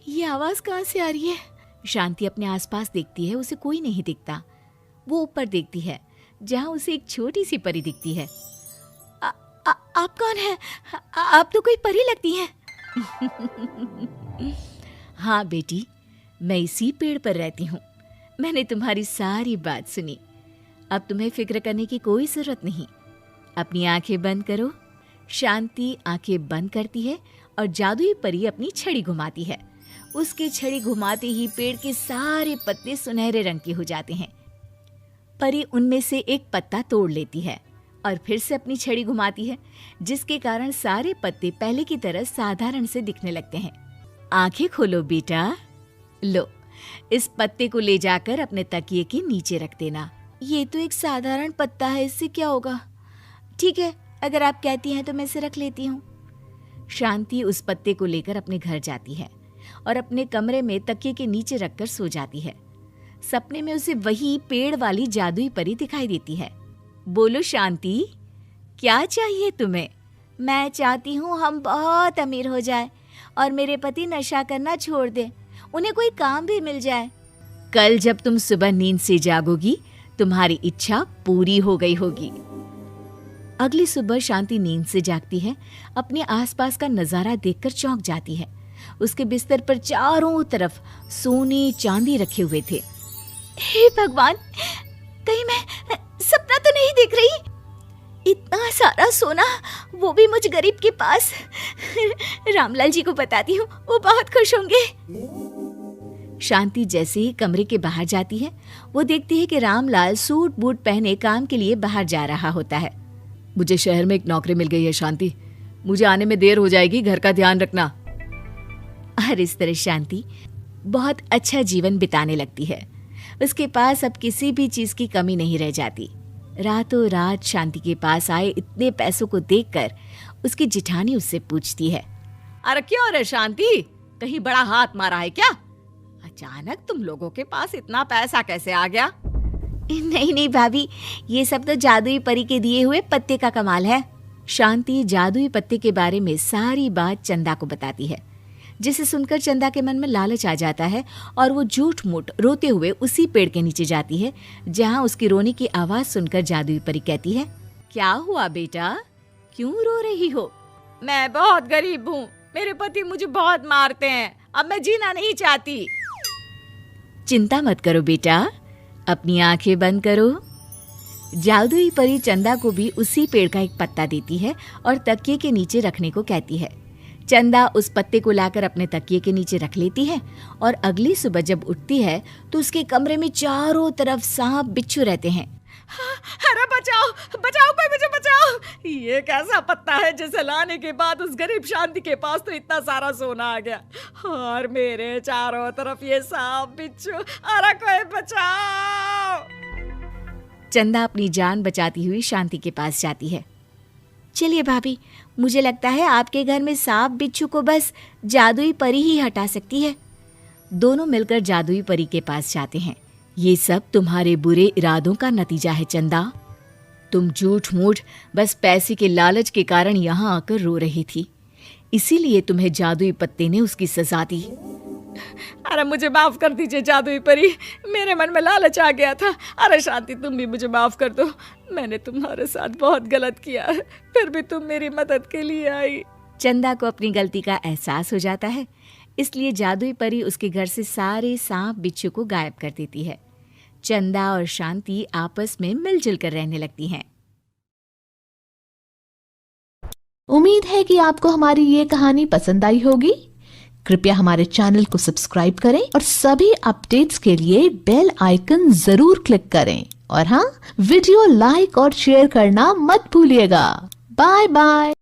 ये आवाज कहाँ से आ रही है? शांति अपने आसपास देखती है, उसे कोई नहीं दिखता। वो ऊपर देखती है जहाँ उसे एक छोटी सी परी दिखती है। आप कौन है? आप तो कोई परी लगती हैं। हाँ बेटी, मैं इसी पेड़ पर रहती हूँ। मैंने तुम्हारी सारी बात सुनी। अब तुम्हें फिक्र करने की कोई जरूरत नहीं। अपनी आंखें बंद करो। शांति आंखें बंद करती है और जादुई परी अपनी छड़ी घुमाती है। उसकी छड़ी घुमाते ही पेड़ के सारे पत्ते सुनहरे रंग के हो जाते हैं। परी उनमें से एक पत्ता तोड़ लेती है और फिर से अपनी छड़ी घुमाती है, जिसके कारण सारे पत्ते पहले की तरह साधारण से दिखने लगते हैं। आंखें खोलो बेटा। लो, इस पत्ते को ले जाकर अपने तकिए के नीचे रख देना। ये तो एक साधारण पत्ता है, इससे क्या होगा? ठीक है, अगर आप कहती हैं तो मैं इसे रख लेती हूँ। शांति उस पत्ते को लेकर अपने घर जाती है और अपने कमरे में तकिए के नीचे रखकर सो जाती है। सपने में उसे वही पेड़ वाली जादुई परी दिखाई देती है। बोलो शांति, क्या चाहिए तुम्हें? मैं चाहती हूँ हम बहुत अमीर हो जाए और मेरे पति नशा करना छोड़ दें, उन्हें कोई काम भी मिल जाए। कल जब तुम सुबह नींद से जागोगी, तुम्हारी इच्छा पूरी हो गई होगी। अगली सुबह शांति नींद से जागती है। अपने आसपास का नजारा देखकर चौंक जाती है। उसके बिस्तर पर चारों तरफ सोने चांदी रखे हुए थे। हे भगवान, कहीं मैं सपना तो नहीं देख रही? इतना सारा सोना, वो भी मुझ गरीब के पास। रामलाल जी को बताती हूँ, वो बहुत खुश होंगे। शांति जैसे ही कमरे के बाहर जाती है, वो देखती है कि रामलाल सूट बूट पहने काम के लिए बाहर जा रहा होता है। मुझे शहर में एक नौकरी मिल गई है शांति, मुझे आने में देर हो जाएगी, घर का ध्यान रखना। और इस तरह शांति बहुत अच्छा जीवन बिताने लगती है। उसके पास अब किसी भी चीज की कमी नहीं रह जाती। रातों रात शांति के पास आए इतने पैसों को देखकर उसकी जिठानी उससे पूछती है, अरे क्यों रे शांति, कहीं बड़ा हाथ मारा है क्या? अचानक तुम लोगों के पास इतना पैसा कैसे आ गया? नहीं नहीं भाभी, ये सब तो जादुई परी के दिए हुए पत्ते का कमाल है। शांति जादुई पत्ते के बारे में सारी बात चंदा को बताती है, जिसे सुनकर चंदा के मन में लालच आ जाता है और वो झूठ मूठ रोते हुए उसी पेड़ के नीचे जाती है जहाँ उसकी रोने की आवाज सुनकर जादुई परी कहती है, क्या हुआ बेटा, क्यों रो रही हो? मैं बहुत गरीब हूँ, मेरे पति मुझे बहुत मारते हैं, अब मैं जीना नहीं चाहती। चिंता मत करो बेटा, अपनी आंखें बंद करो। जादुई परी चंदा को भी उसी पेड़ का एक पत्ता देती है और तकिए के नीचे रखने को कहती है। चंदा उस पत्ते को लाकर अपने तकिए के नीचे रख लेती है और अगली सुबह जब उठती है तो उसके कमरे में चारों तरफ सांप बिच्छू रहते हैं। अरे बचाओ बचाओ, कोई मुझे बचाओ। ये कैसा पत्ता है जिसे लाने के बाद उस गरीब शांति के पास तो इतना सारा सोना आ गया और मेरे चारों तरफ ये सांप बिच्छू। अरे कोई बचाओ। चंदा अपनी जान बचाती हुई शांति के पास जाती है। चलिए भाभी, मुझे लगता है आपके घर में सांप बिच्छू को बस जादुई परी ही हटा सकती है। दोनों मिलकर जादुई परी के पास जाते हैं। ये सब तुम्हारे बुरे इरादों का नतीजा है चंदा। तुम झूठ मूठ बस पैसे के लालच के कारण यहाँ आकर रो रही थी, इसीलिए तुम्हें जादुई पत्ते ने उसकी सजा दी। अरे मुझे माफ कर दीजिए जादुई परी, मेरे मन में लालच आ गया था। अरे शांति, तुम भी मुझे माफ कर दो, मैंने तुम्हारे साथ बहुत गलत किया है, फिर भी तुम मेरी मदद के लिए आई। चंदा को अपनी गलती का एहसास हो जाता है, इसलिए जादुई परी उसके घर से सारे सांप बिच्छू को गायब कर देती है। चंदा और शांति आपस में मिलजुल कर रहने लगती हैं। उम्मीद है कि आपको हमारी ये कहानी पसंद आई होगी। कृपया हमारे चैनल को सब्सक्राइब करें और सभी अपडेट्स के लिए बेल आइकन जरूर क्लिक करें। और हाँ, वीडियो लाइक और शेयर करना मत भूलिएगा। Bye bye.